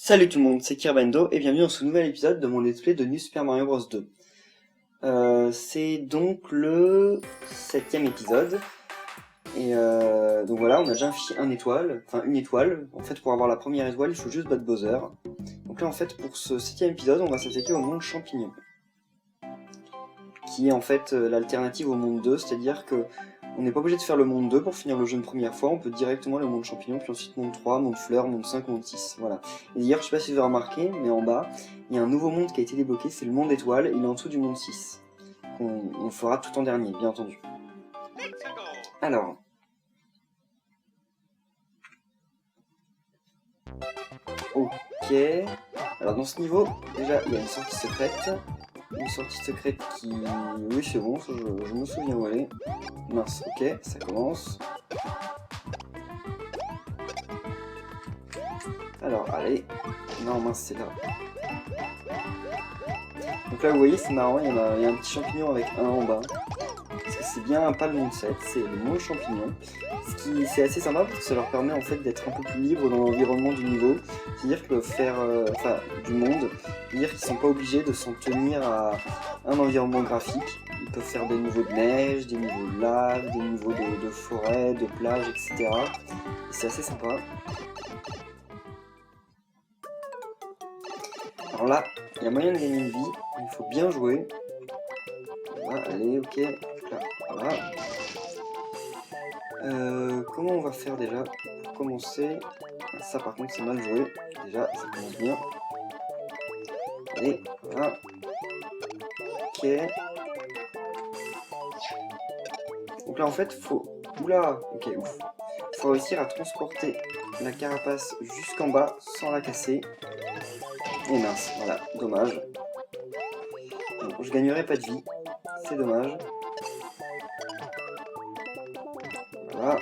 Salut tout le monde, c'est Kirbendo et bienvenue dans ce nouvel épisode de mon let's play de New Super Mario Bros 2. C'est donc le 7ème épisode. Et donc voilà, on a déjà affiché une étoile. En fait, pour avoir la première étoile, il faut juste battre Bowser. Donc là, en fait, pour ce 7ème épisode, on va s'attaquer au monde champignon. Qui est en fait l'alternative au monde 2, c'est-à-dire que on n'est pas obligé de faire le monde 2 pour finir le jeu une première fois, on peut directement le monde champignon, puis ensuite monde 3, monde fleur, monde 5, monde 6, voilà. Et d'ailleurs, je sais pas si vous avez remarqué, mais en bas, il y a un nouveau monde qui a été débloqué, c'est le monde étoile, il est en dessous du monde 6. On fera tout en dernier, bien entendu. Alors. Ok. Alors dans ce niveau, déjà, il y a une sortie secrète. Une sortie secrète qui... Oui, c'est bon, je me souviens où elle est. Mince, ok, ça commence. Alors, allez. Non, mince, c'est là. Donc là, vous voyez, c'est marrant, il y a un petit champignon avec un en bas. Parce que c'est bien pas le monde 7, c'est le monde champignon. C'est assez sympa parce que ça leur permet en fait d'être un peu plus libres dans l'environnement du niveau. C'est-à-dire que faire... du monde, c'est-à-dire qu'ils sont pas obligés de s'en tenir à un environnement graphique. Ils peuvent faire des niveaux de neige, des niveaux de lave, des niveaux de forêt, de plage, etc. Et c'est assez sympa. Alors là, il y a moyen de gagner une vie, il faut bien jouer. Voilà, allez, ok. Là, voilà. Comment on va faire déjà pour commencer? Ça par contre c'est mal joué. Déjà, ça commence bien. Allez, voilà. Ok. Donc là en fait, faut... Oula, ok, ouf. Faut réussir à transporter la carapace jusqu'en bas sans la casser. Et mince, voilà, dommage. Bon, je gagnerai pas de vie, c'est dommage. Voilà.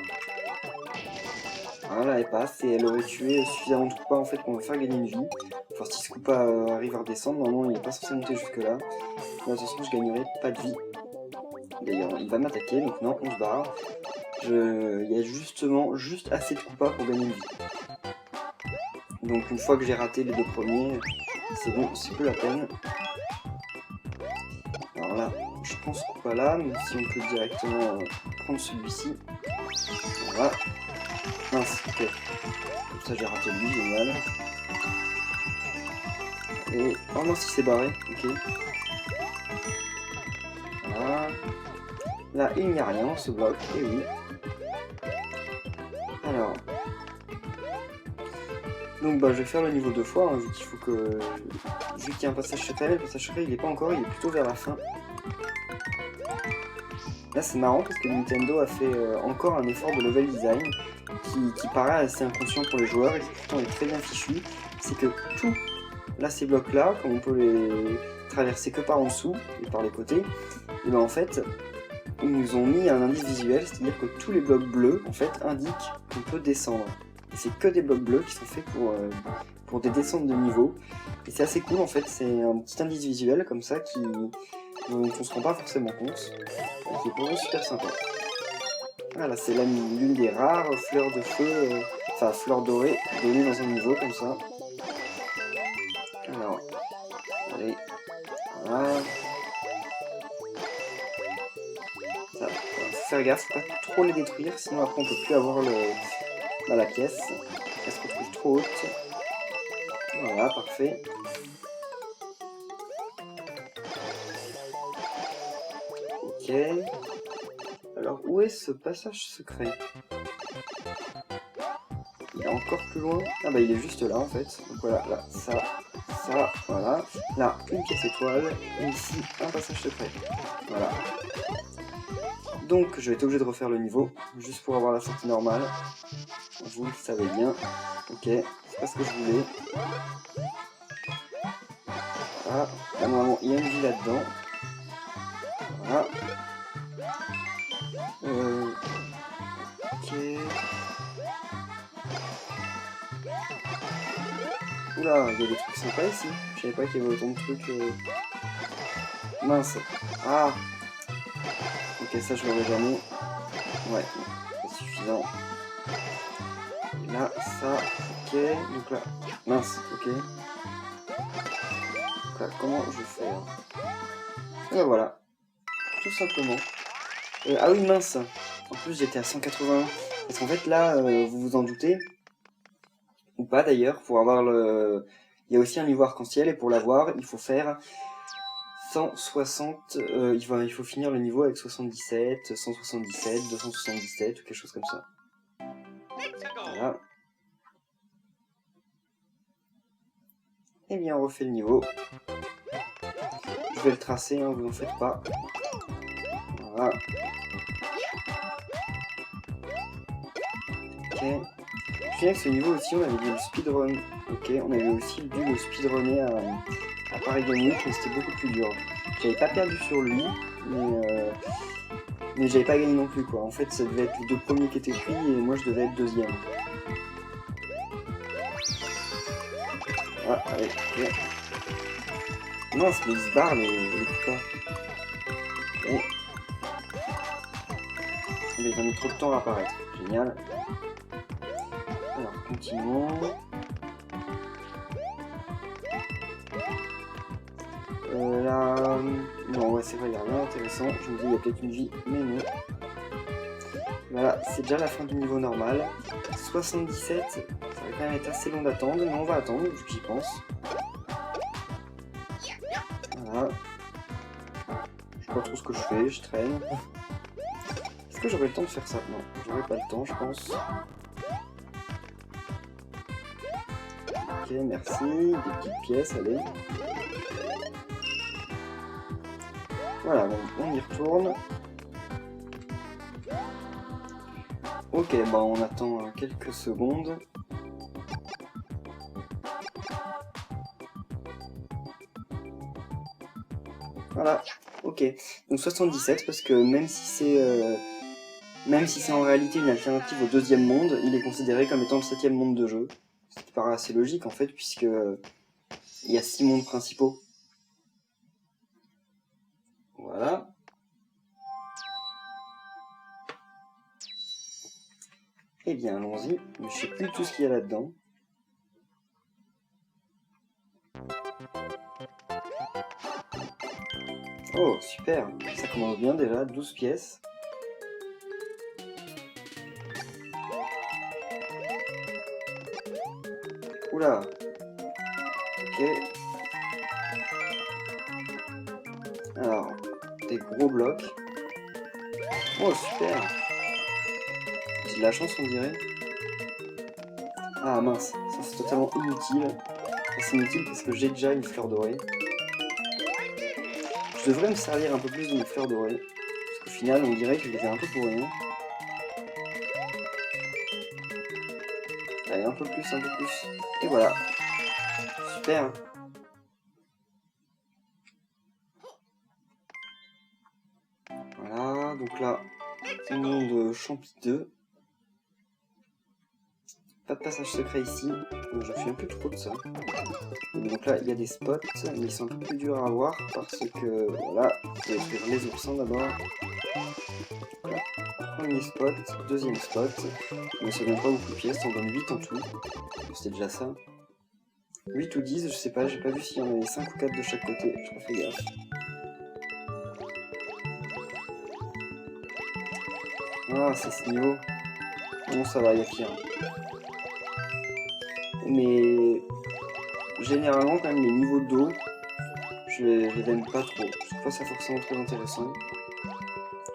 Voilà, elle passe et elle aurait tué suffisamment de Koopa en fait pour me faire gagner une vie. Enfin, si ce Koopa arrive à redescendre, normalement il n'est pas censé monter jusque là. De toute façon, je gagnerai pas de vie. D'ailleurs, il va m'attaquer, donc non, on se barre. Il y a justement juste assez de Koopa pour gagner une vie. Donc une fois que j'ai raté les deux premiers, c'est bon, c'est plus la peine. Alors là, je prends ce Koopa là, même si on peut directement prendre celui-ci. Voilà. Mince, ok. Comme ça j'ai raté lui, génial. Et... Oh non, si c'est barré, ok. Voilà. Là, il n'y a rien, on se bloque, et oui. Alors... Donc bah je vais faire le niveau deux fois, hein, vu qu'il faut que... Vu qu'il y a un passage secret, le passage secret il est pas encore, il est plutôt vers la fin. Là c'est marrant parce que Nintendo a fait encore un effort de level design qui paraît assez inconscient pour les joueurs et qui pourtant est très bien fichu. C'est que tout, là ces blocs là, comme on peut les traverser que par en dessous et par les côtés, et ben en fait ils nous ont mis un indice visuel, c'est-à-dire que tous les blocs bleus en fait indiquent qu'on peut descendre. Et c'est que des blocs bleus qui sont faits pour des descentes de niveau. Et c'est assez cool en fait, c'est un petit indice visuel comme ça dont on se rend pas forcément compte. Et qui est vraiment super sympa. Voilà, c'est l'une des rares fleurs de feu, enfin fleurs dorées, données dans un niveau comme ça. Alors, allez, voilà. Ça, faut faire gaffe, faut pas trop les détruire, sinon après on peut plus avoir la pièce. Elle se retrouve trop haute. Voilà, parfait. Ok. Alors, où est ce passage secret? Il est encore plus loin. Ah bah il est juste là en fait. Donc voilà, là, ça, voilà. Là, une pièce étoile. Et ici, un passage secret. Voilà. Donc je vais être obligé de refaire le niveau, juste pour avoir la sortie normale. Vous le savez bien. Ok, c'est pas ce que je voulais. Voilà. Là, normalement, il y a une vie là-dedans. Voilà. Ok. Oula, il y a des trucs sympas ici. Je savais pas qu'il y avait autant de trucs. Mince. Ah. Ok, ça je l'aurais jamais. Ouais, c'est suffisant. Et là, ça. Ok, donc là... Mince, ok. Donc là, comment je fais hein? Et ben voilà, tout simplement. Ah oui, mince. En plus, j'étais à 181. Parce qu'en fait, là, vous vous en doutez, ou pas d'ailleurs, pour avoir le... Il y a aussi un niveau arc-en-ciel, et pour l'avoir, il faut faire 160... il faut finir le niveau avec 77, 177, 277, ou quelque chose comme ça. Voilà. Et bien, on refait le niveau. Je vais le tracer, hein, vous n'en faites pas. Voilà. Ok. Je me souviens que ce niveau aussi, on avait dû le speedrun. Ok, on avait aussi dû le speedrunner à Paris Games, mais c'était beaucoup plus dur. J'avais pas perdu sur lui, mais j'avais pas gagné non plus, quoi. En fait, ça devait être les deux premiers qui étaient pris, et moi je devais être deuxième. Ah, allez, ok. Mince, mais il se barre, les putain. Oh. Il va mettre trop de temps à apparaître. Génial. Alors, continuons. Là... Non, ouais, c'est vrai, il n'y a rien d'intéressant. Je me dis, il y a peut-être une vie, mais non. Voilà, c'est déjà la fin du niveau normal. 77, ça va quand même être assez long d'attendre, mais on va attendre, vu que j'y pense. Voilà. Je sais pas trop ce que je fais, je traîne. Est-ce que j'aurai le temps de faire ça? Non, j'aurai pas le temps, je pense. Ok, merci. Des petites pièces, allez. Voilà, bon, on y retourne. Ok, bah on attend quelques secondes. Voilà, ok. Donc 77, parce que même si c'est en réalité une alternative au deuxième monde, il est considéré comme étant le 7e monde de jeu. Ce qui paraît assez logique en fait, puisque il y a 6 mondes principaux. Voilà. Eh bien, allons-y. Je sais plus tout ce qu'il y a là-dedans. Oh, super. Ça commence bien déjà, 12 pièces. Oula. Ok. Alors, des gros blocs. Oh, super. J'ai de la chance, on dirait. Ah mince, ça c'est totalement inutile. C'est inutile parce que j'ai déjà une fleur dorée. Je devrais me servir un peu plus de mes fleurs dorées. Parce qu'au final, on dirait que je les ai un peu pour rien. Allez, un peu plus, un peu plus. Et voilà. Super. Voilà, donc là, monde champi 2. Pas de passage secret ici. Donc, je fais un peu trop de ça. Donc là, il y a des spots, mais ils sont un peu plus durs à avoir parce que, voilà, je vais faire les oursins d'abord. Voilà. Premier spot, deuxième spot. Mais ça donne pas beaucoup de pièces, on donne 8 en tout. C'était déjà ça. 8 ou 10, je sais pas, j'ai pas vu s'il y en avait 5 ou 4 de chaque côté, j'ai pas fait gaffe. Ah, c'est ce niveau. Bon, ça va, il y a pire. Mais généralement, quand même, les niveaux d'eau, je les aime pas trop. Je trouve pas ça forcément très intéressant.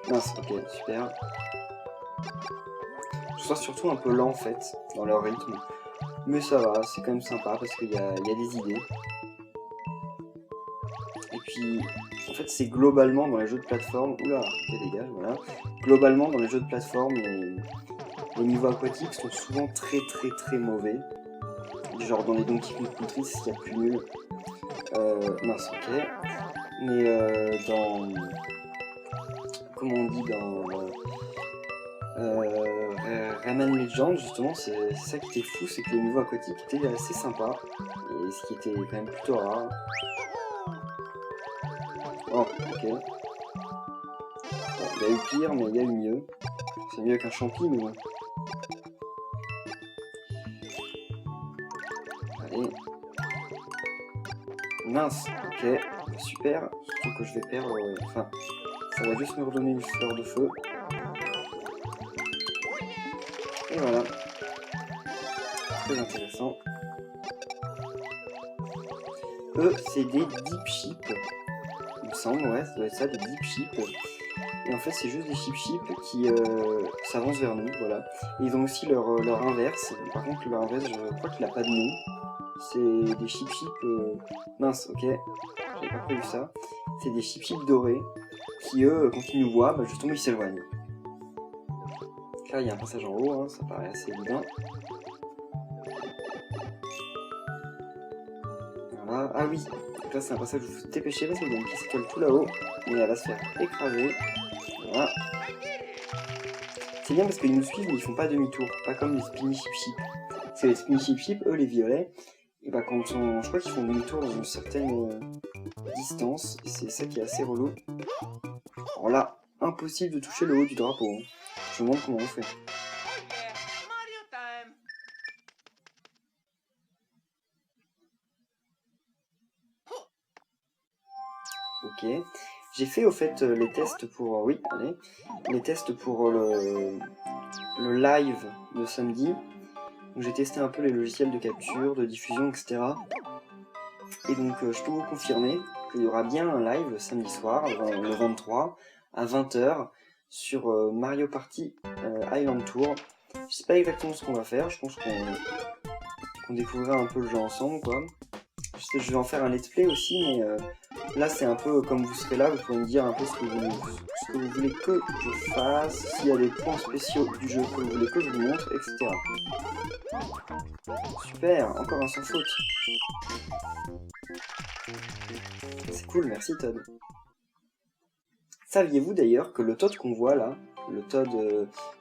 Mince, ok, super. Je trouve ça surtout un peu lent en fait, dans leur rythme. Mais ça va, c'est quand même sympa parce qu'il y a des idées. Et puis, en fait, c'est globalement dans les jeux de plateforme. Oula, ok, dégage, voilà. Globalement, dans les jeux de plateforme, les niveaux aquatiques sont souvent très mauvais. Genre dans les Donkey Kong Country, c'est ce qu'il y a de plus nul. Mince, ok. Mais dans... Comment on dit dans... Rayman Legends, justement, c'est ça qui était fou, c'est que les niveaux aquatiques étaient assez sympas. Et ce qui était quand même plutôt rare. Oh, ok. Bon, il y a eu pire, mais il y a eu mieux. C'est mieux qu'un champi, mais bon. Mince, ok, super, surtout que je vais perdre, enfin, ça va juste me redonner une fleur de feu. Et voilà, très intéressant. Eux, c'est des deep sheep, il me semble, ouais, ça doit être ça, des deep sheep. Et en fait, c'est juste des sheep qui s'avancent vers nous, voilà. Et ils ont aussi leur inverse, par contre, leur inverse, je crois qu'il a pas de nom. C'est des sheep, mince, ok, j'avais pas prévu ça. C'est des sheep dorés, qui eux, quand ils nous voient, bah, justement, ils s'éloignent. Là, il y a un passage en haut, hein, ça paraît assez évident. Voilà. Ah oui, donc là c'est un passage où il faut se dépêcher parce qu'il y a une petite étoile tout là-haut, mais elle va se faire écraser. Voilà. C'est bien parce qu'ils nous suivent mais ils font pas demi-tour, pas comme les spinny sheep. Parce que les spinny sheep, eux les violets, et bah quand je crois qu'ils font demi-tour dans une certaine distance, et c'est ça qui est assez relou. Alors là, impossible de toucher le haut du drapeau. Hein. Je me demande comment on fait. Ok. J'ai fait au fait les tests pour... oui, allez. Les tests pour le live de samedi. J'ai testé un peu les logiciels de capture, de diffusion, etc. Et donc je peux vous confirmer qu'il y aura bien un live samedi soir, le 23, à 20h, sur Mario Party Island Tour. Je sais pas exactement ce qu'on va faire, je pense qu'on découvrira un peu le jeu ensemble, quoi. Je vais en faire un let's play aussi, mais là c'est un peu comme vous serez là, vous pouvez me dire un peu ce que vous voulez que je fasse, s'il y a des points spéciaux du jeu que vous voulez que je vous montre, etc. Super, encore un sans faute. C'est cool, merci Todd. Saviez-vous d'ailleurs que le Todd qu'on voit là, le Todd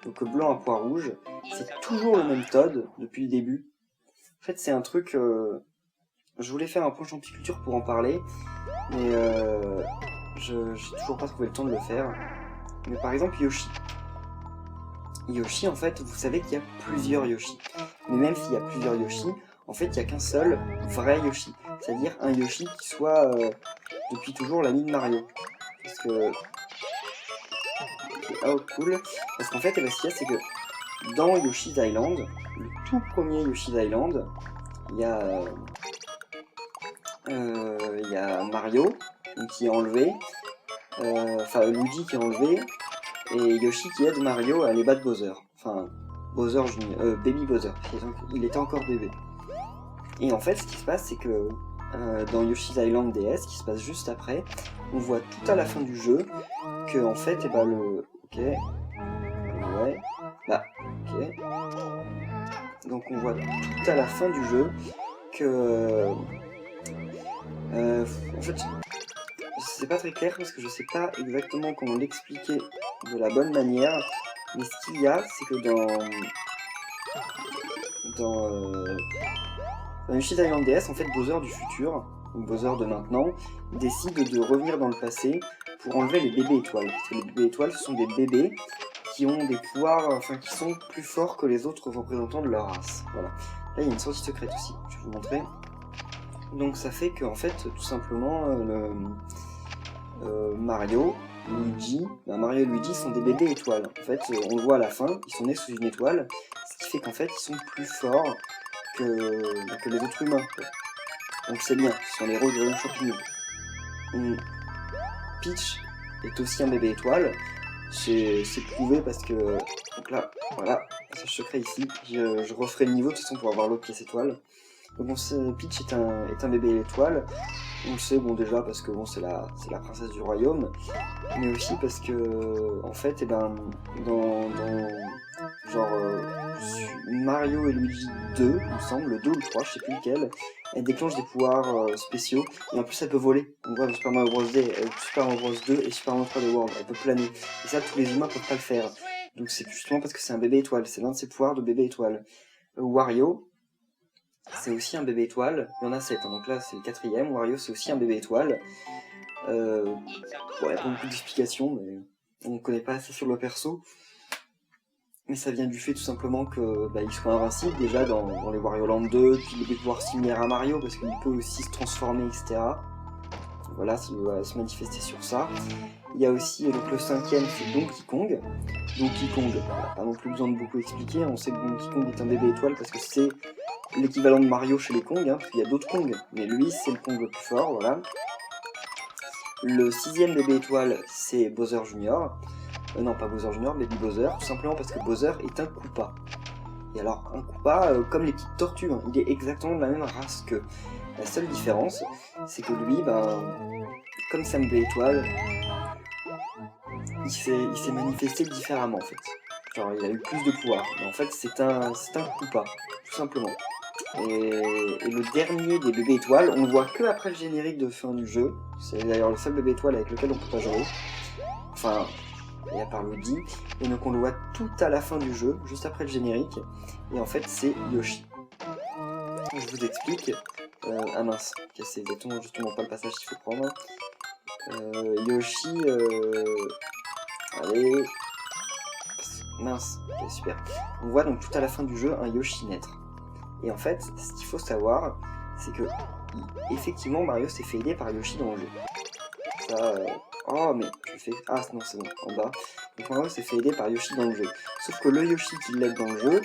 donc blanc à pois rouge, c'est toujours le même Todd depuis le début. En fait c'est un truc... je voulais faire un point champiculture pour en parler, mais j'ai toujours pas trouvé le temps de le faire. Mais par exemple Yoshi. Yoshi, en fait, vous savez qu'il y a plusieurs Yoshi. Mais même s'il y a plusieurs Yoshi, en fait, il n'y a qu'un seul vrai Yoshi. C'est-à-dire un Yoshi qui soit depuis toujours l'ami de Mario. Parce que... oh, cool. Parce qu'en fait, ce qu'il y a, c'est que dans Yoshi's Island, le tout premier Yoshi's Island, il y a Mario, qui est enlevé, enfin Luigi qui est enlevé, et Yoshi qui aide Mario à aller battre Bowser. Enfin, Bowser Junior, Baby Bowser, il était encore bébé. Et en fait, ce qui se passe, c'est que dans Yoshi's Island DS, qui se passe juste après, on voit tout à la fin du jeu que en fait, et bah le... ok, ouais, là, ok. Donc on voit tout à la fin du jeu que... en fait, c'est pas très clair parce que je sais pas exactement comment l'expliquer de la bonne manière, mais ce qu'il y a, c'est que dans Yoshi's Island DS, en fait, Bowser du futur, ou Bowser de maintenant, décide de revenir dans le passé pour enlever les bébés étoiles. Parce que les bébés étoiles, ce sont des bébés qui ont des pouvoirs, enfin, qui sont plus forts que les autres représentants de leur race. Voilà. Là, il y a une sortie secrète aussi, je vais vous montrer. Donc, ça fait qu'en fait, tout simplement, Mario, Luigi, Mario et Luigi sont des bébés étoiles. En fait, on le voit à la fin, ils sont nés sous une étoile, ce qui fait qu'en fait, ils sont plus forts que les autres humains. Quoi. Donc c'est bien, ce sont les héros du royaume champignon. Peach est aussi un bébé étoile, c'est prouvé parce que... donc là, voilà, passage secret ici, je referai le niveau de toute façon pour avoir l'autre pièce étoile. Donc bon, Peach est un bébé étoile, on le sait bon déjà parce que bon c'est la princesse du royaume, mais aussi parce que en fait et ben dans genre Mario et Luigi 2, il me semble, le 2 ou le 3, je sais plus lequel, elle déclenche des pouvoirs spéciaux, et en plus elle peut voler. On voit dans Super Mario Bros. Super Mario Bros. 2 et Super Mario 3D World, elle peut planer. Et ça, tous les humains peuvent pas le faire. Donc c'est justement parce que c'est un bébé étoile, c'est l'un de ses pouvoirs de bébé étoile. Wario, c'est aussi un bébé étoile, il y en a 7, hein, donc là c'est le 4ème, Wario c'est aussi un bébé étoile. Bon, il y a pas beaucoup d'explications, mais on ne connaît pas assez sur le perso. Mais ça vient du fait tout simplement que il soit invincible déjà dans les Wario Land 2, puis il a des pouvoirs similaires à Mario parce qu'il peut aussi se transformer, etc. Voilà, ça doit se manifester sur ça. Il y a aussi donc le cinquième, c'est Donkey Kong. Donkey Kong, on n'a pas non plus besoin de beaucoup expliquer, on sait que Donkey Kong est un bébé étoile parce que c'est l'équivalent de Mario chez les Kong, parce qu'il y a d'autres Kong, mais lui c'est le Kong le plus fort, voilà. Le sixième bébé étoile, c'est Bowser Junior. Non, pas Bowser Junior, Baby Bowser, tout simplement parce que Bowser est un Koopa. Et alors, un Koopa, comme les petites tortues, il est exactement de la même race qu'eux. La seule différence, c'est que lui, comme c'est un bébé étoile, il s'est manifesté différemment en fait. Genre, il a eu plus de pouvoir. Mais en fait, c'est un Koopa, tout simplement. Et le dernier des bébés étoiles, on le voit que après le générique de fin du jeu. C'est d'ailleurs le seul bébé étoile avec lequel on peut pas jouer. Enfin, et à part Luigi. Et donc on le voit tout à la fin du jeu, juste après le générique. Et en fait, c'est Yoshi. Je vous explique. Ah mince, c'est exactement justement pas le passage qu'il faut prendre. Yoshi. Allez. Mince, ok, super. On voit donc tout à la fin du jeu un Yoshi naître. Et en fait, ce qu'il faut savoir, c'est que effectivement Mario s'est fait aider par Yoshi dans le jeu. Ça, oh mais je fais... Ah non, c'est bon, en bas. Donc Mario s'est fait aider par Yoshi dans le jeu. Sauf que le Yoshi qui l'aide dans le jeu,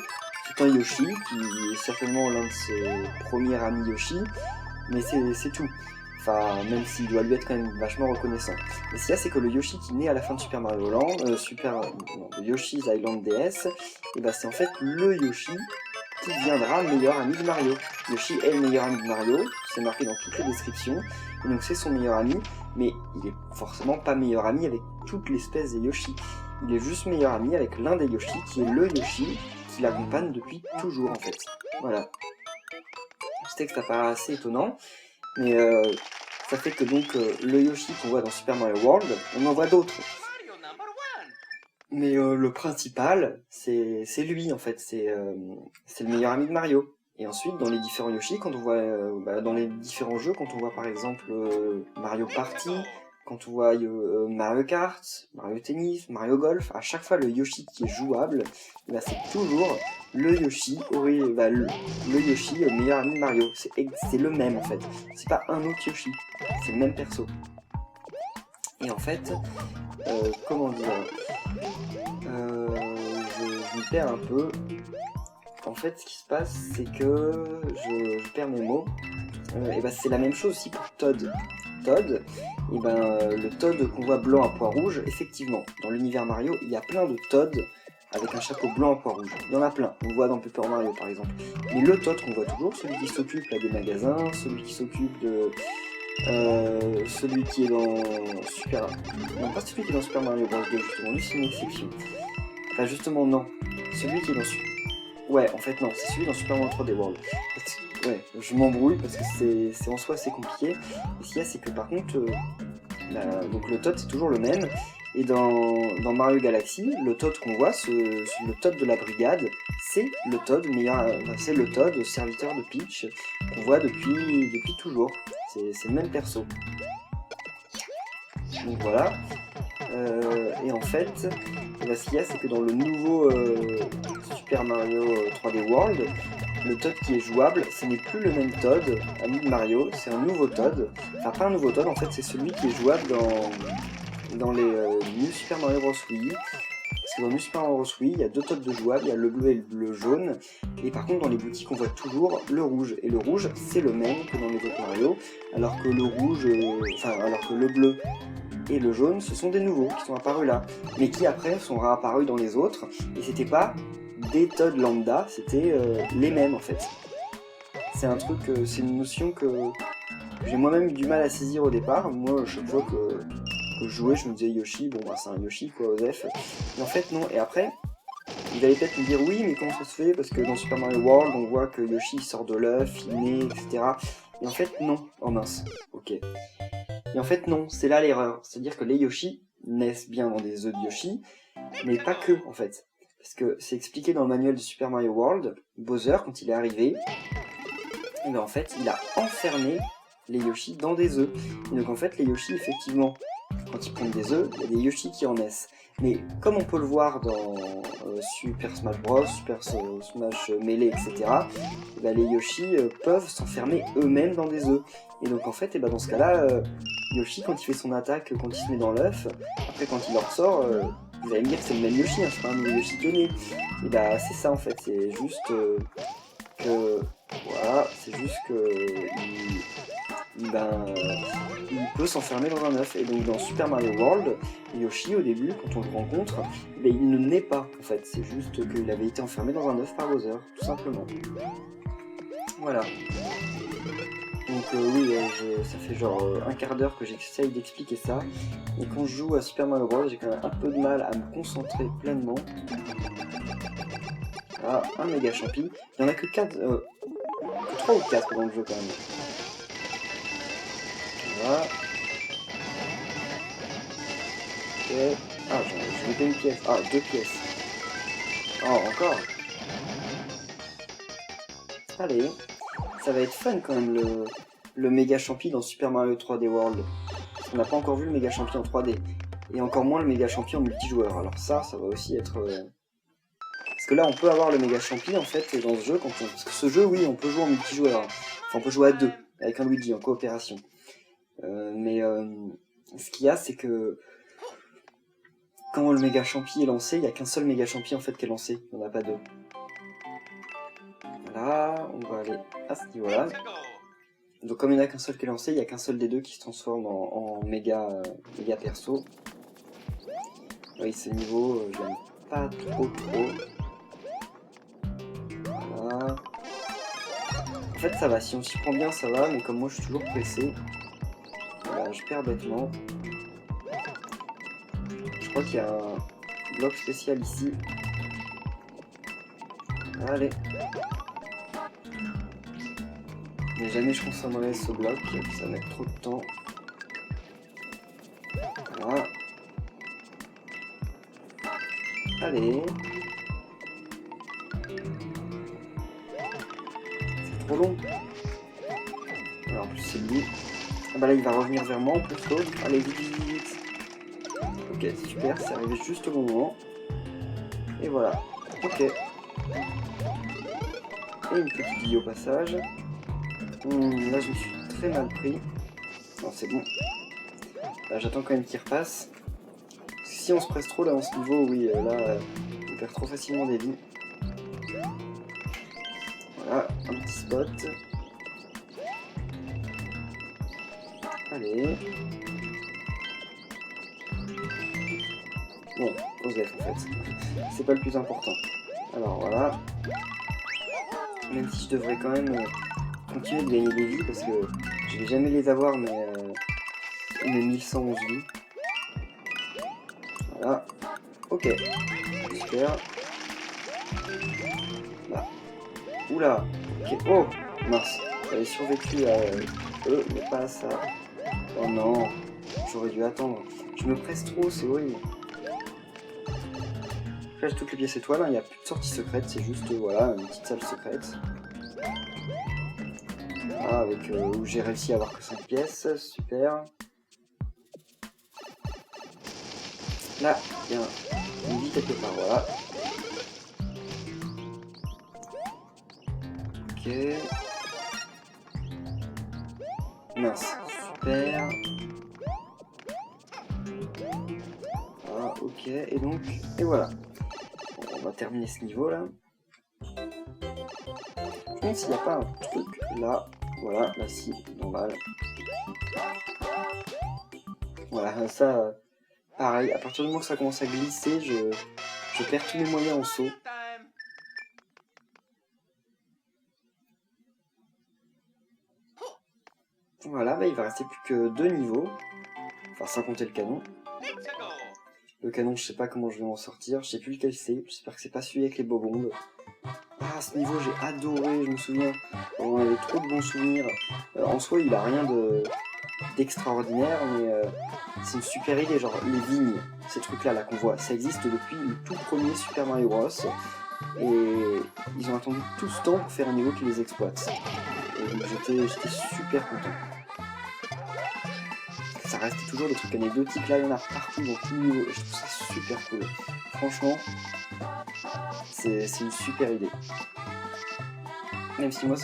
c'est un Yoshi qui est certainement l'un de ses premiers amis Yoshi, mais c'est tout. Enfin, même s'il doit lui être quand même vachement reconnaissant. Mais ce qu'il y a, c'est que le Yoshi qui naît à la fin de Super Mario Land, de Yoshi's Island DS, et c'est en fait le Yoshi qui deviendra meilleur ami de Mario. Yoshi est le meilleur ami de Mario, c'est marqué dans toutes les descriptions, et donc c'est son meilleur ami, mais il est forcément pas meilleur ami avec toute l'espèce des Yoshi. Il est juste meilleur ami avec l'un des Yoshi, qui est le Yoshi qui l'accompagne depuis toujours en fait. Voilà. Ce texte apparaît assez étonnant, mais ça fait que donc le Yoshi qu'on voit dans Super Mario World, on en voit d'autres. Mais le principal, c'est lui en fait, c'est le meilleur ami de Mario. Et ensuite, dans les différents Yoshi, quand on voit, dans les différents jeux, quand on voit par exemple Mario Party, quand on voit Mario Kart, Mario Tennis, Mario Golf, à chaque fois le Yoshi qui est jouable, c'est toujours le Yoshi, le Yoshi meilleur ami de Mario. C'est le même en fait, c'est pas un autre Yoshi, c'est le même perso. Et en fait, comment dire, je me perds un peu. En fait, ce qui se passe, c'est que je perds mes mots. C'est la même chose aussi pour Todd. Todd, le Todd qu'on voit blanc à pois rouge, effectivement, dans l'univers Mario, il y a plein de Todd avec un chapeau blanc à pois rouge. Il y en a plein, on le voit dans Paper Mario par exemple. Mais le Todd qu'on voit toujours, celui qui s'occupe là, des magasins, celui qui s'occupe de... celui qui est dans Super... Non, pas celui qui est dans Super Mario Bros 2, justement, lui c'est une exception. Enfin justement non, celui qui est dans... Ouais, en fait non, c'est celui dans Super Mario 3D World. Ouais, je m'embrouille parce que c'est en soi assez compliqué. Et ce qu'il y a, c'est que par contre, donc le Todd c'est toujours le même. Et dans Mario Galaxy, le Todd qu'on voit, le Todd de la brigade, c'est le Todd c'est le Todd serviteur de Peach qu'on voit depuis toujours. C'est le même perso. Donc voilà. Et en fait, ce qu'il y a, c'est que dans le nouveau Super Mario 3D World, le Todd qui est jouable, ce n'est plus le même Todd, ami de Mario, c'est un nouveau Todd. Enfin, pas un nouveau Todd, en fait, c'est celui qui est jouable dans les New Super Mario Bros. Wii. Parce que dans New Super Mario Bros. Wii, il y a deux Todds de jouables, il y a le bleu et le jaune. Et par contre, dans les boutiques, on voit toujours le rouge. Et le rouge, c'est le même que dans les autres Mario, alors que le rouge, alors que le bleu et le jaune, ce sont des nouveaux qui sont apparus là, mais qui après sont réapparus dans les autres, et c'était pas des Todd lambda, c'était les mêmes en fait. C'est un truc, c'est une notion que j'ai moi-même eu du mal à saisir au départ. Moi, chaque fois que je jouais, je me disais Yoshi, bon c'est un Yoshi quoi, Osef. Mais en fait non, et après, vous allez peut-être me dire oui, mais comment ça se fait? Parce que dans Super Mario World, on voit que Yoshi sort de l'œuf, il naît, etc. Et en fait non, oh mince, ok. Et en fait non, c'est là l'erreur, c'est-à-dire que les Yoshi naissent bien dans des œufs de Yoshi, mais pas que en fait. Parce que c'est expliqué dans le manuel de Super Mario World, Bowser, quand il est arrivé, et en fait il a enfermé les Yoshi dans des œufs. Et donc en fait les Yoshi, effectivement, quand ils prennent des œufs, il y a des Yoshi qui en naissent. Mais comme on peut le voir dans Super Smash Bros, Super Smash Melee, etc., et ben, les Yoshi peuvent s'enfermer eux-mêmes dans des œufs. Et donc en fait, et ben, dans ce cas-là, Yoshi, quand il fait son attaque, quand il se met dans l'œuf, après quand il en ressort, vous allez me dire que c'est le même Yoshi, hein, c'est pas un nouveau Yoshi qui est né. Et bah c'est ça en fait, c'est juste que... Voilà, c'est juste que... il peut s'enfermer dans un œuf. Et donc dans Super Mario World, Yoshi au début, quand on le rencontre, ben, il ne naît pas en fait, c'est juste qu'il avait été enfermé dans un œuf par Bowser, tout simplement. Voilà. Donc oui, ça fait genre un quart d'heure que j'essaye d'expliquer ça. Et quand je joue à Super Mario Bros, j'ai quand même un peu de mal à me concentrer pleinement. Voilà, un méga champi. Il n'y en a que 4, 3 ou 4 dans le jeu quand même. Voilà. Ok. Ah, je vais une pièce. Ah, 2 pièces. Oh, encore. Allez. Ça va être fun quand même le méga champi dans Super Mario 3D World. Parce qu'on n'a pas encore vu le méga champi en 3D. Et encore moins le méga champi en multijoueur. Alors ça va aussi être... Parce que là, on peut avoir le méga champi en fait dans ce jeu. Parce que ce jeu, oui, on peut jouer en multijoueur. Enfin, on peut jouer à 2, avec un Luigi en coopération. Mais ce qu'il y a, c'est que quand le méga champi est lancé, il n'y a qu'un seul méga champi en fait qui est lancé. Il n'y en a pas 2. Voilà, on va aller à ce niveau-là. Donc comme il n'y en a qu'un seul qui est lancé, il n'y a qu'un seul des deux qui se transforme en méga perso. Oui, ce niveau, j'aime pas trop. Voilà. En fait, ça va. Si on s'y prend bien, ça va. Mais comme moi, je suis toujours pressé, voilà, je perds bêtement. Je crois qu'il y a un bloc spécial ici. Allez. Mais jamais je consommerai ce bloc, ça va mettre trop de temps. Voilà. Allez. C'est trop long. Alors, en plus c'est lui. Ah bah là il va revenir vers moi en plus l'autre. Allez, vite. Ok, super, c'est arrivé juste au bon moment. Et voilà. Ok. Et une petite vie au passage. Là je me suis très mal pris. Non, c'est bon. Là j'attends quand même qu'il repasse. Parce que si on se presse trop là en ce niveau, oui, là on perd trop facilement des vies. Voilà, un petit spot. Allez. Bon, Osef en fait. C'est pas le plus important. Alors voilà. Même si je devrais quand même continuer de gagner des vies parce que je vais jamais les avoir mes 1111 vies. Voilà. Ok. Super. Là. Oula. Ok. Oh mince. J'avais survécu à eux, mais pas à ça. Oh non. J'aurais dû attendre. Je me presse trop, c'est horrible. Après, j'ai toutes les pièces étoiles, il n'y a plus de sortie secrète, c'est juste voilà, une petite salle secrète. Ah, avec où j'ai réussi à avoir que 5 pièces, super. Là, il y a une vie quelque part, voilà. Ok. Mince, super. Ah, ok, et donc, et voilà. Bon, on va terminer ce niveau là. Je pense s'il n'y a pas un truc là. Voilà, là si, normal. Voilà, ça, pareil, à partir du moment que ça commence à glisser, je perds tous mes moyens en saut. Voilà, bah, il va rester plus que 2 niveaux. Enfin, sans compter le canon. Le canon, je sais pas comment je vais m'en sortir. Je sais plus lequel c'est. J'espère que c'est pas celui avec les bobombes. Ah, ce niveau, j'ai adoré, je me souviens. On avait trop de bons souvenirs. En soi, il a rien d'extraordinaire, mais c'est une super idée. Genre, les vignes, ces trucs-là là, qu'on voit, ça existe depuis le tout premier Super Mario Bros. Et ils ont attendu tout ce temps pour faire un niveau qui les exploite. Et donc, j'étais super content. ça restait toujours des trucs anecdotiques. Là, il y en a partout dans tout le niveau. Et je trouve ça super cool. Franchement, c'est une super idée. Même si moi,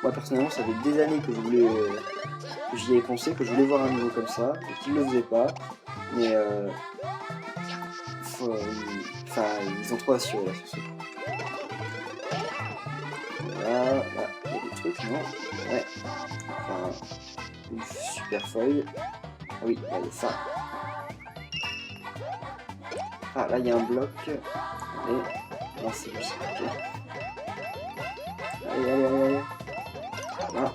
moi personnellement, ça fait des années que je voulais, que j'y avais pensé, que je voulais voir un niveau comme ça, et qu'ils ne le faisaient pas. Mais ils ont trop assuré là sur ce coup. Là, il y a des trucs, non? Ouais. Enfin, une super feuille. Ah oui, là, il y a ça. Ah, là, il y a un bloc. Allez. Non, c'est lui. Ok. Allez, allez, allez, allez. Voilà.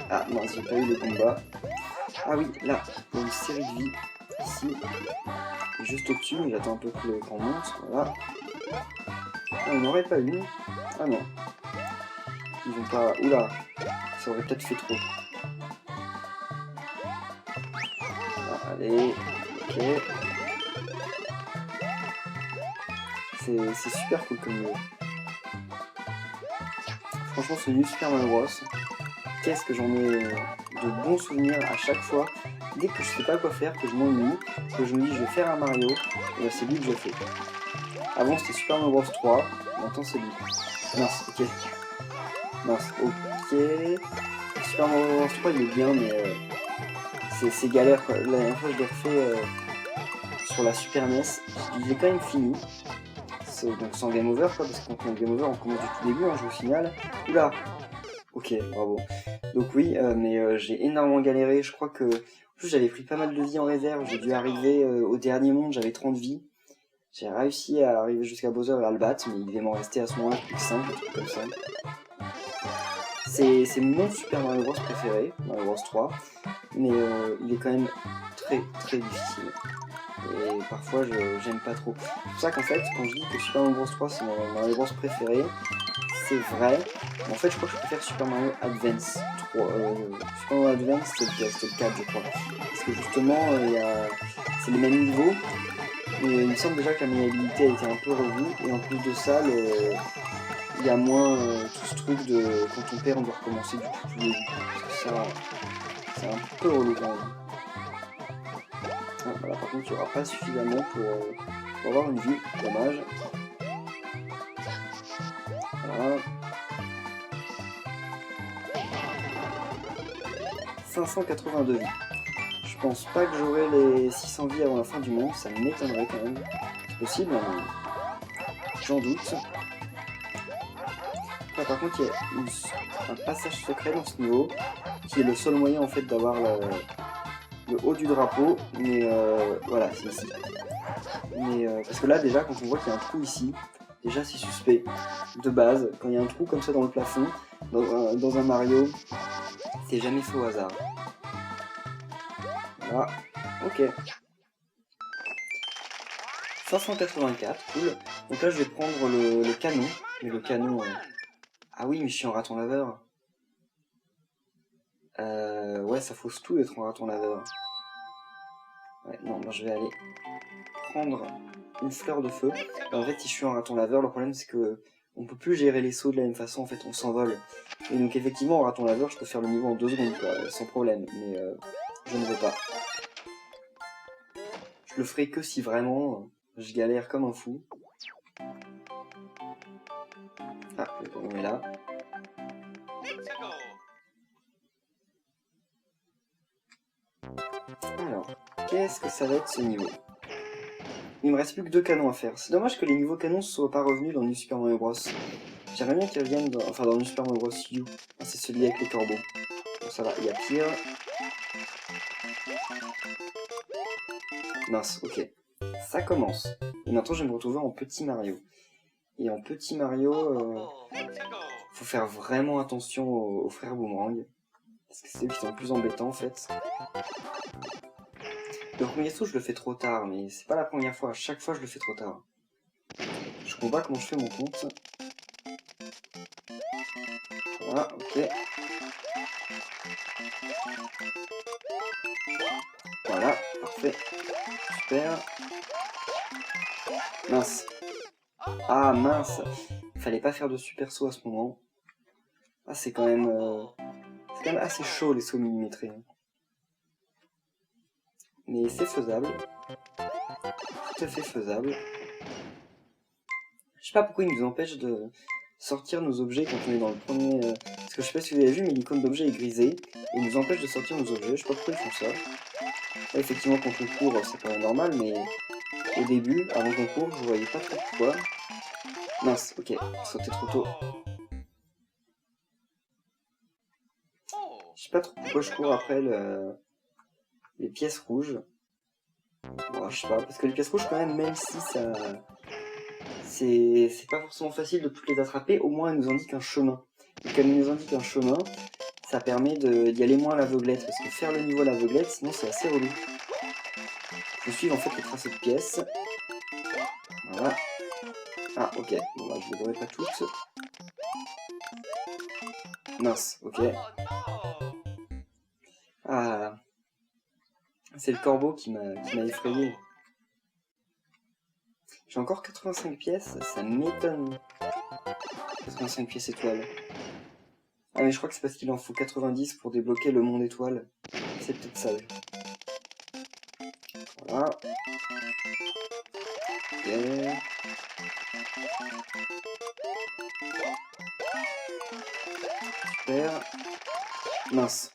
Ah, non, j'ai pas eu le combat. Ah oui, là, il y a une série de vies. Ici. Juste au-dessus, mais j'attends un peu que l'écran monte. Voilà. Ah, on n'aurait pas une. Ah non. Ils vont pas... Oula, ça aurait peut-être fait trop. Ah, allez, ok. C'est super cool comme niveau. Franchement, ce New Super Mario Bros. Qu'est-ce que j'en ai de bons souvenirs à chaque fois. Dès que je sais pas quoi faire, que je m'ennuie, que je me dis je vais faire un Mario, et c'est lui que je fais. Avant c'était Super Mario Bros 3, maintenant c'est lui. Mince, ok. Mince, ok. Super Mario Bros 3 il est bien, mais c'est galère quoi. La dernière fois je l'ai refait sur la Super NES, je l'ai quand même fini. Donc sans game over quoi, parce que quand on est game over on commence du tout début, hein, je vous signale. Oula. Ok, bravo. Donc oui, mais j'ai énormément galéré, je crois que... En plus j'avais pris pas mal de vie en réserve, j'ai dû arriver au dernier monde, j'avais 30 vies. J'ai réussi à arriver jusqu'à Bowser et à le battre, mais il devait m'en rester à ce moment-là plus que 5, un truc comme ça. C'est mon Super Mario Bros préféré, Mario Bros 3, mais il est quand même très très difficile. Et parfois j'aime pas trop. C'est pour ça qu'en fait, quand je dis que Super Mario Bros 3 c'est mon Mario Bros préféré, c'est vrai. En fait, je crois que je préfère Super Mario Advance 3. Super Mario Advance, c'était le 4, je crois. Parce que justement, c'est les mêmes niveaux. Et il me semble déjà que la maniabilité a été un peu revue. Et en plus de ça, il y a moins tout ce truc de quand on perd, on doit recommencer du tout le début. Parce que ça, c'est un peu relou quand même. Ah, voilà, par contre, il n'y aura pas suffisamment pour avoir une vie. Dommage. Voilà. 582 vies. Je pense pas que j'aurai les 600 vies avant la fin du monde, ça m'étonnerait quand même. C'est possible, mais j'en doute. Là, par contre, il y a un passage secret dans ce niveau, qui est le seul moyen en fait d'avoir le haut du drapeau, mais voilà, c'est ici. Mais parce que là, déjà, quand on voit qu'il y a un trou ici, déjà c'est suspect, de base. Quand il y a un trou comme ça dans le plafond, dans un Mario, c'est jamais fait au hasard. Voilà, ok. 584, cool. Donc là je vais prendre le canon. Mais le canon... Ah oui, mais je suis en raton laveur. Ouais, ça fausse tout d'être en raton laveur. Ouais, non, moi je vais aller prendre une fleur de feu. Et en fait, si je suis en raton laveur, le problème c'est que on peut plus gérer les sauts de la même façon, en fait, on s'envole. Et donc effectivement, en raton laveur, je peux faire le niveau en 2 secondes, quoi, sans problème. Mais je ne veux pas. Je le ferai que si vraiment je galère comme un fou. Ah, le canon est là. Alors, qu'est-ce que ça va être ce niveau? Il me reste plus que 2 canons à faire. C'est dommage que les niveaux canons ne soient pas revenus dans New Super Mario Bros. J'aimerais bien qu'ils reviennent dans New Super Mario Bros U. Ah, c'est celui avec les corbeaux. Bon, ça va, il y a pire. Mince, ok. Ça commence. Et maintenant, je vais me retrouver en petit Mario. Et en petit Mario, faut faire vraiment attention aux frères Boomerang. Parce que c'est eux qui sont le plus embêtants, en fait. Le premier saut, je le fais trop tard, mais c'est pas la première fois. À chaque fois, je le fais trop tard. Je comprends pas comment je fais mon compte. Voilà, ok. Voilà, parfait. Super. Mince. Ah mince. Il fallait pas faire de super saut à ce moment. Ah, c'est quand même assez chaud les sauts millimétrés. Mais c'est faisable. Tout à fait faisable. Je sais pas pourquoi il nous empêche de sortir nos objets quand on est dans le premier... Parce que je sais pas si vous avez vu, mais l'icône d'objet est grisée. Et il nous empêche de sortir nos objets. Je sais pas pourquoi ils font ça. Là, effectivement, quand on court, c'est quand même normal, mais au début, avant qu'on court, je voyais pas trop pourquoi. Mince, ok, sauter trop tôt. Je sais pas trop pourquoi je cours après les pièces rouges. Bon, je sais pas, parce que les pièces rouges, quand même si ça... C'est pas forcément facile de toutes les attraper, au moins elles nous indiquent un chemin. Et quand elles nous indiquent un chemin, ça permet d'y aller moins à l'aveuglette, parce que faire le niveau à l'aveuglette, sinon c'est assez relou. Je suis en fait les tracés de pièces. Voilà. Ah, ok, bon bah je les aurai pas toutes. Mince, ok. Ah, c'est le corbeau qui m'a effrayé. J'ai encore 85 pièces, ça m'étonne. 85 pièces étoiles. Ah mais je crois que c'est parce qu'il en faut 90 pour débloquer le monde étoile. C'est peut-être ça. Voilà. Ok. Super. Mince.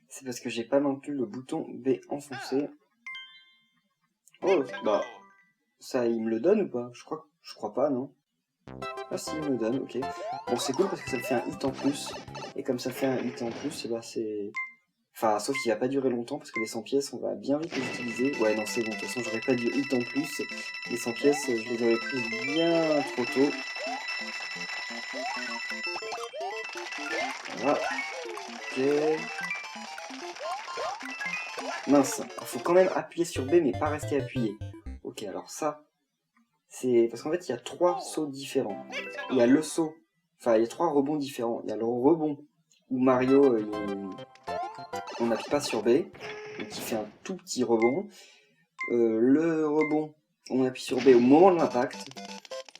C'est parce que j'ai pas non plus le bouton B enfoncé. Oh, bah... Ça, il me le donne ou pas? Je crois pas, non? Ah si, il me le donne, ok. Bon, c'est cool parce que ça me fait un hit en plus. Et comme ça fait un hit en plus, et bah c'est... Enfin, sauf qu'il va pas durer longtemps parce que les 100 pièces, on va bien vite les utiliser. Ouais, non, c'est bon, de toute façon, j'aurais pas du hit en plus. Les 100 pièces, je les aurais prises bien trop tôt. Voilà. Ok. Mince, il faut quand même appuyer sur B, mais pas rester appuyé. Ok, alors ça, c'est... Parce qu'en fait, il y a 3 sauts différents. Il y a le saut... Enfin, il y a 3 rebonds différents. Il y a le rebond où Mario, on n'appuie pas sur B, donc il fait un tout petit rebond. Le rebond, on appuie sur B au moment de l'impact,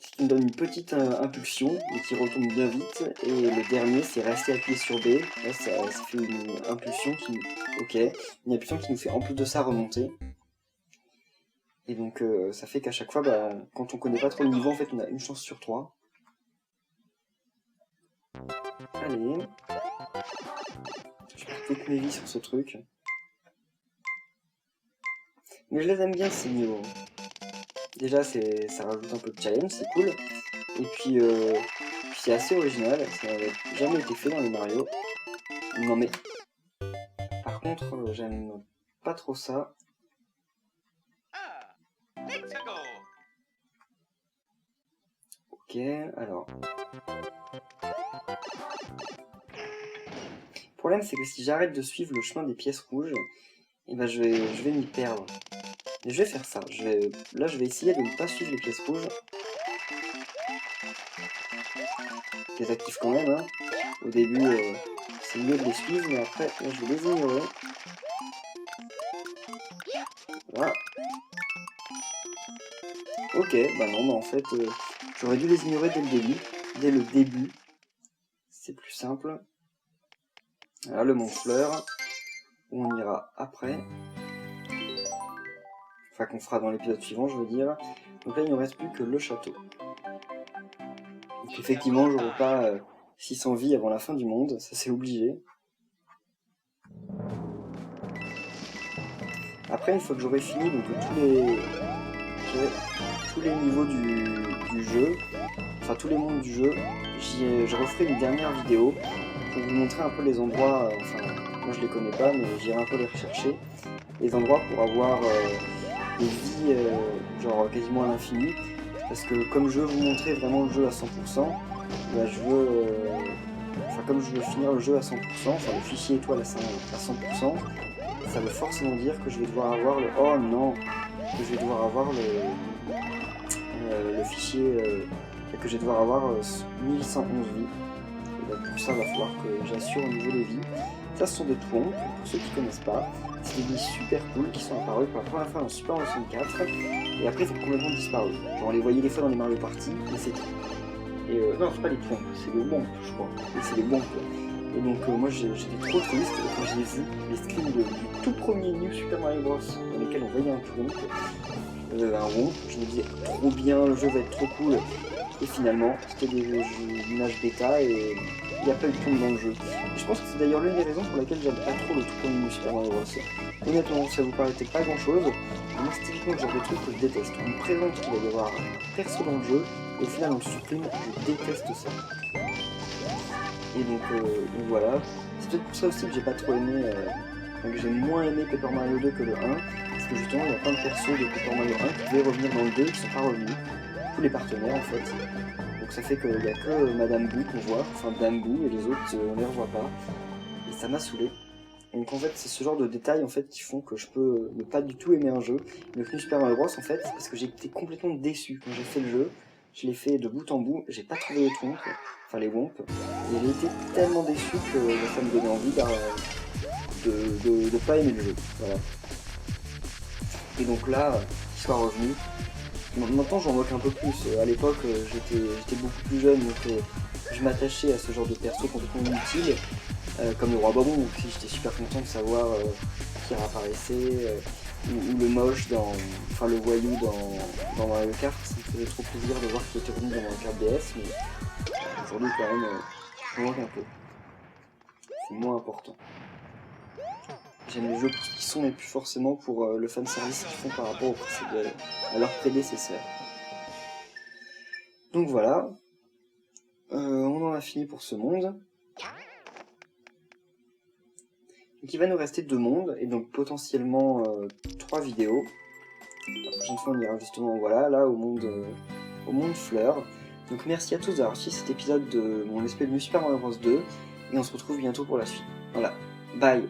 ce qui nous donne une petite impulsion, mais qui retombe bien vite. Et le dernier, c'est rester appuyé sur B. Là, ça fait une impulsion qui... Ok, une impulsion qui nous fait en plus de ça remonter. Et donc ça fait qu'à chaque fois, bah, quand on connaît pas trop le niveau, en fait, on a une chance sur 3. Allez. Je perds toutes mes vies sur ce truc. Mais je les aime bien ces niveaux. Déjà, ça rajoute un peu de challenge, c'est cool. Et puis c'est assez original, ça n'avait jamais été fait dans les Mario. Non mais... Par contre, j'aime pas trop ça. Ok, alors... Le problème, c'est que si j'arrête de suivre le chemin des pièces rouges, et ben je vais m'y perdre. Et je vais faire ça. Là, je vais essayer de ne pas suivre les pièces rouges. Je les active quand même, hein. Au début, c'est mieux de les suivre, mais après, là, je vais les ignorer. Voilà. Ok, bah non, mais en fait, j'aurais dû les ignorer dès le début. C'est plus simple. Voilà, le mont fleur, où on ira après. Enfin, qu'on fera dans l'épisode suivant, je veux dire. Donc là, il ne nous reste plus que le château. Donc effectivement, je n'aurai pas 600 vies avant la fin du monde, ça c'est obligé. Après, une fois que j'aurai fini donc, tous les niveaux du jeu, enfin tous les mondes du jeu, je referai une dernière vidéo pour vous montrer un peu les endroits, enfin moi je les connais pas, mais j'irai un peu les rechercher, les endroits pour avoir des vies genre quasiment à l'infini, parce que comme je veux vous montrer vraiment le jeu à 100%, bah, comme je veux finir le jeu à 100%, enfin le fichier étoile à 100%, ça veut forcément dire que je vais devoir avoir le... Oh non! Que je vais devoir avoir le fichier... que je vais devoir avoir 1111 vies. Et donc pour ça, il va falloir que j'assure au niveau des vies. Ça, ce sont des twonks, pour ceux qui ne connaissent pas. C'est des vies super cool qui sont apparues pour la première fois dans Super Mario 64. Et après, ils ont complètement disparu. Genre, on les voyait des fois dans les Mario Party, mais c'est tout. Et non, c'est pas les trompes, c'est le womp, je crois. Oui, c'est les wompes. Et donc moi j'étais trop triste quand j'ai vu les screens du tout premier New Super Mario Bros dans lesquels on voyait un womp. Je me disais trop bien, le jeu va être trop cool. Et finalement, c'était des images bêta et il n'y a pas eu de tombe dans le jeu. Et je pense que c'est d'ailleurs l'une des raisons pour laquelle j'aime pas trop le tout premier New Super Mario Bros. Honnêtement, ça vous paraît peut-être pas grand chose, mais moi c'est typiquement le genre de truc que je déteste. On me présente qu'il va y avoir un perso dans le jeu, et au final on le supprime, je déteste ça. Et donc voilà, c'est peut-être pour ça aussi que j'ai pas trop aimé, que j'ai moins aimé Paper Mario 2 que le 1, parce que justement il y a plein de persos de Paper Mario 1 qui devaient revenir dans le 2 qui sont pas revenus, tous les partenaires en fait. Donc ça fait qu'il n'y a que Madame Boo qu'on voit, enfin Dame Boo, et les autres on les revoit pas, et ça m'a saoulé. Donc en fait c'est ce genre de détails en fait qui font que je peux ne pas du tout aimer un jeu. Le New Super Mario Bros en fait, c'est parce que j'ai été complètement déçu quand j'ai fait le jeu. Je l'ai fait de bout en bout, j'ai pas trouvé les troncs, enfin les womps, et j'ai été tellement déçu que ça me donnait envie de pas aimer le jeu. Voilà. Et donc là, qu'il soit revenu, maintenant j'en moque un peu plus. À l'époque j'étais beaucoup plus jeune, donc je m'attachais à ce genre de perso complètement inutile, comme le roi Babon, donc j'étais super content de savoir qui réapparaissait. Ou le moche enfin le voyou dans Mario Kart, ça me faisait trop plaisir de voir qu'il était revenu dans Mario Kart DS, mais aujourd'hui quand même, je me manque un peu. C'est moins important. J'aime les jeux pour ce qu'ils sont et plus forcément pour le fanservice qu'ils font par rapport à leurs prédécesseurs. Donc voilà, on en a fini pour ce monde. Donc il va nous rester 2 mondes, et donc potentiellement 3 vidéos. La prochaine fois on ira justement voilà, là au monde fleur. Donc merci à tous d'avoir suivi cet épisode de mon espèce de New Super Mario Bros 2, et on se retrouve bientôt pour la suite. Voilà, bye.